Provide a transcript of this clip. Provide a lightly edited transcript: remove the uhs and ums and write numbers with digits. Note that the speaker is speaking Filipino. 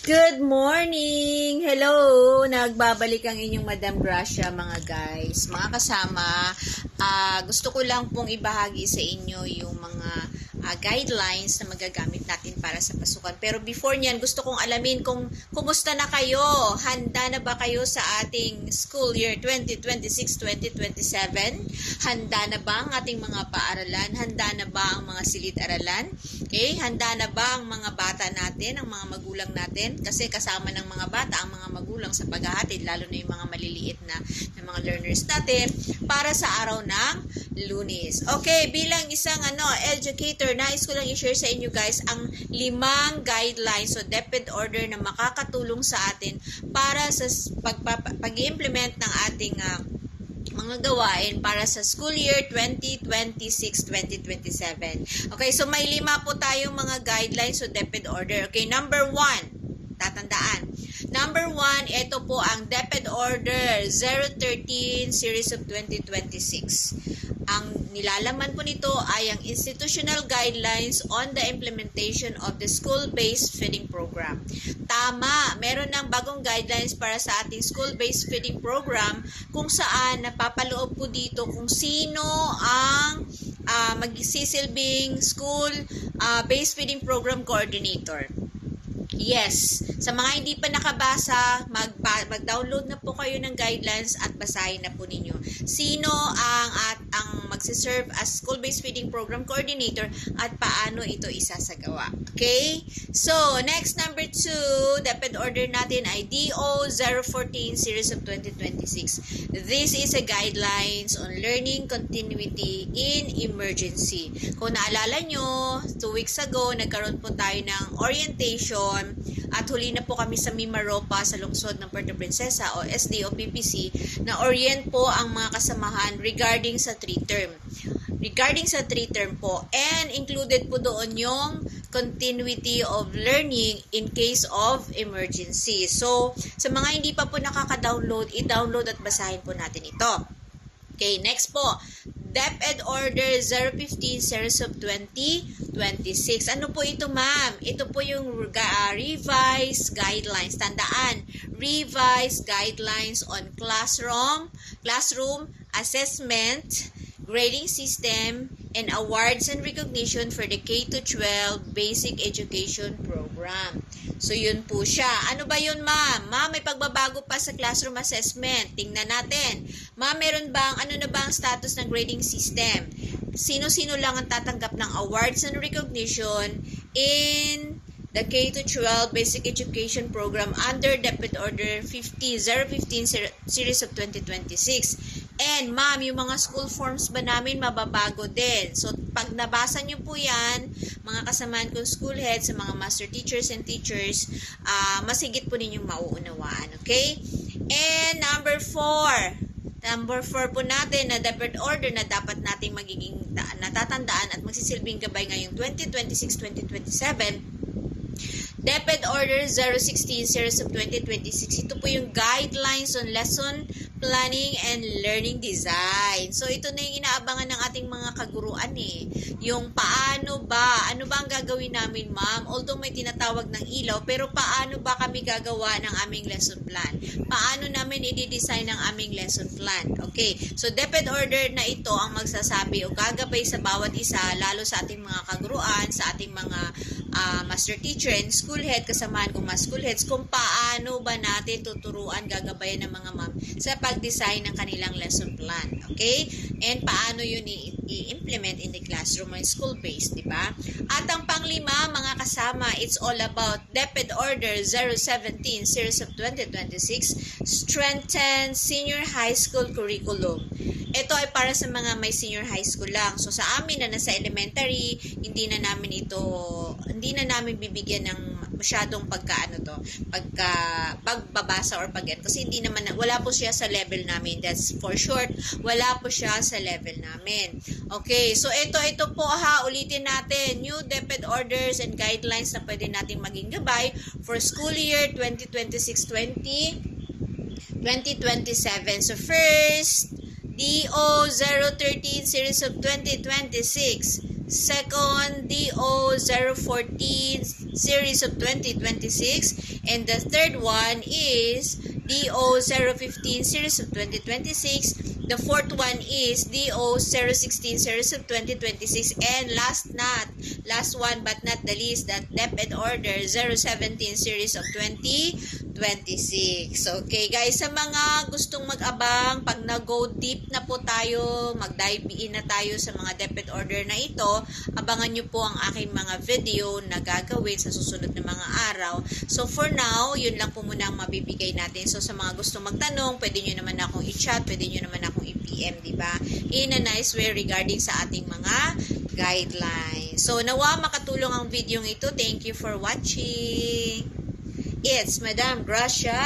Good morning! Hello! Nagbabalik ang inyong Madam Gracia mga guys. Mga kasama, gusto ko lang pong ibahagi sa inyo yung mga guidelines na magagamit natin para sa pasukan. Pero before niyan, gusto kong alamin kung kumusta na kayo. Handa na ba kayo sa ating school year 2026-2027? Handa na ba ang ating mga paaralan? Handa na ba ang mga silid-aralan? Okay? Handa na ba ang mga bata natin, ang mga magulang natin? Kasi kasama ng mga bata ang mga magulang sa paghahatid, lalo na yung mga maliliit na mga learners natin para sa araw ng Lunes. Okay, bilang isang educator, nais ko lang i-share sa inyo guys ang 5 guidelines o DepEd order na makakatulong sa atin para sa pag-implement ng ating mga gawain para sa school year 2026-2027. Okay, so may 5 po tayong mga guidelines o DepEd order. Okay, number 1, tatandaan. Number 1, ito po ang DepEd Order 013 Series of 2026. Ang nilalaman po nito ay ang Institutional Guidelines on the Implementation of the School-Based Feeding Program. Tama, meron ng bagong guidelines para sa ating School-Based Feeding Program kung saan napapaloob po dito kung sino ang magsisilbing School-Based Feeding Program Coordinator. Yes, sa mga hindi pa nakabasa, mag-download na po kayo ng guidelines at basahin na po ninyo. Sino ang magsiserve as School-Based Feeding Program Coordinator at paano ito isasagawa. Okay? So, next number 2, DepEd order natin ay DO 014 Series of 2026. This is a guidelines on learning continuity in emergency. Kung naalala nyo, 2 weeks ago, nagkaroon po tayo ng orientation at huli na po kami sa Mimaropa sa lungsod ng Puerto Princesa o SDO-PPC na orient po ang mga kasamahan regarding sa 3-term. Regarding sa 3-term po, and included po doon yung continuity of learning in case of emergency. So, sa mga hindi pa po nakaka-download, i-download at basahin po natin ito. Okay, next po. DepEd Order 015 Series of 2026. Ano po ito, ma'am? Ito po yung revised guidelines. Tandaan, revised guidelines on classroom assessment, grading system, and awards and recognition for the K-12 Basic Education Program. So, yun po siya. Ano ba yun, ma'am? Ma'am, may pagbabago pa sa classroom assessment. Tingnan natin. Ma'am, meron bang, ano na ba ang status ng grading system? Sino-sino lang ang tatanggap ng awards and recognition in the K-12 Basic Education Program under DepEd Order 015 Series of 2026. And ma'am, yung mga school forms ba namin mababago din? So, pag nabasa nyo po yan, mga kasamaan kong school heads, sa mga master teachers and teachers, masigit po ninyong mauunawaan. Okay? And number 4. Number 4 po natin na DepEd order na dapat nating magiging natatandaan at magsisilbing gabay ngayong 2026-2027. DepEd Order 016 Series of 2026. Ito po yung guidelines on lesson planning and learning design. So, ito na yung inaabangan ng ating mga kaguruan eh. Yung ano ba ang gagawin namin, ma'am? Although may tinatawag ng ilaw, pero paano ba kami gagawa ng aming lesson plan? Paano namin i-design ang aming lesson plan? Okay, so DepEd Order na ito ang magsasabi o gagabay sa bawat isa, lalo sa ating mga kaguruan, sa ating mga master teacher and school head, kasamahan kong mga school heads, kung paano ba natin tuturuan, gagabayan ng mga ma'am sa pag-design ng kanilang lesson plan. Okay? And paano yun i-implement in the classroom and school-based, di ba? At ang pang-5, mga kasama, it's all about DepEd Order 017 Series of 2026, Strengthen Senior High School Curriculum. Ito ay para sa mga may senior high school lang. So, sa amin na nasa elementary, hindi na namin bibigyan ng masyadong pagbabasa or kasi hindi naman, wala po siya sa level namin. That's for short, wala po siya sa level namin. Okay, so ito po ulitin natin, new DepEd orders and guidelines na pwede nating maging gabay for school year 2026-2027. So first, DO 013 Series of 2026. Second, DO014 series of 2026. And the third one is DO015 series of 2026. The fourth one is DO016 series of 2026. And last one but not the least, that DepEd Order 017 series of 2026. Okay guys, sa mga gustong mag-abang, pag na-go deep na po tayo, mag-dive in na tayo sa mga DepEd Order na ito, abangan nyo po ang aking mga video na gagawin sa susunod na mga araw. So for now, yun lang po muna ang mabibigay natin. So sa mga gustong magtanong, pwede nyo naman akong i-chat, pwede nyo naman akong i-PM, diba? In a nice way regarding sa ating mga guidelines. So nawa makatulong ang video ito. Thank you for watching. It's Madam Gracia.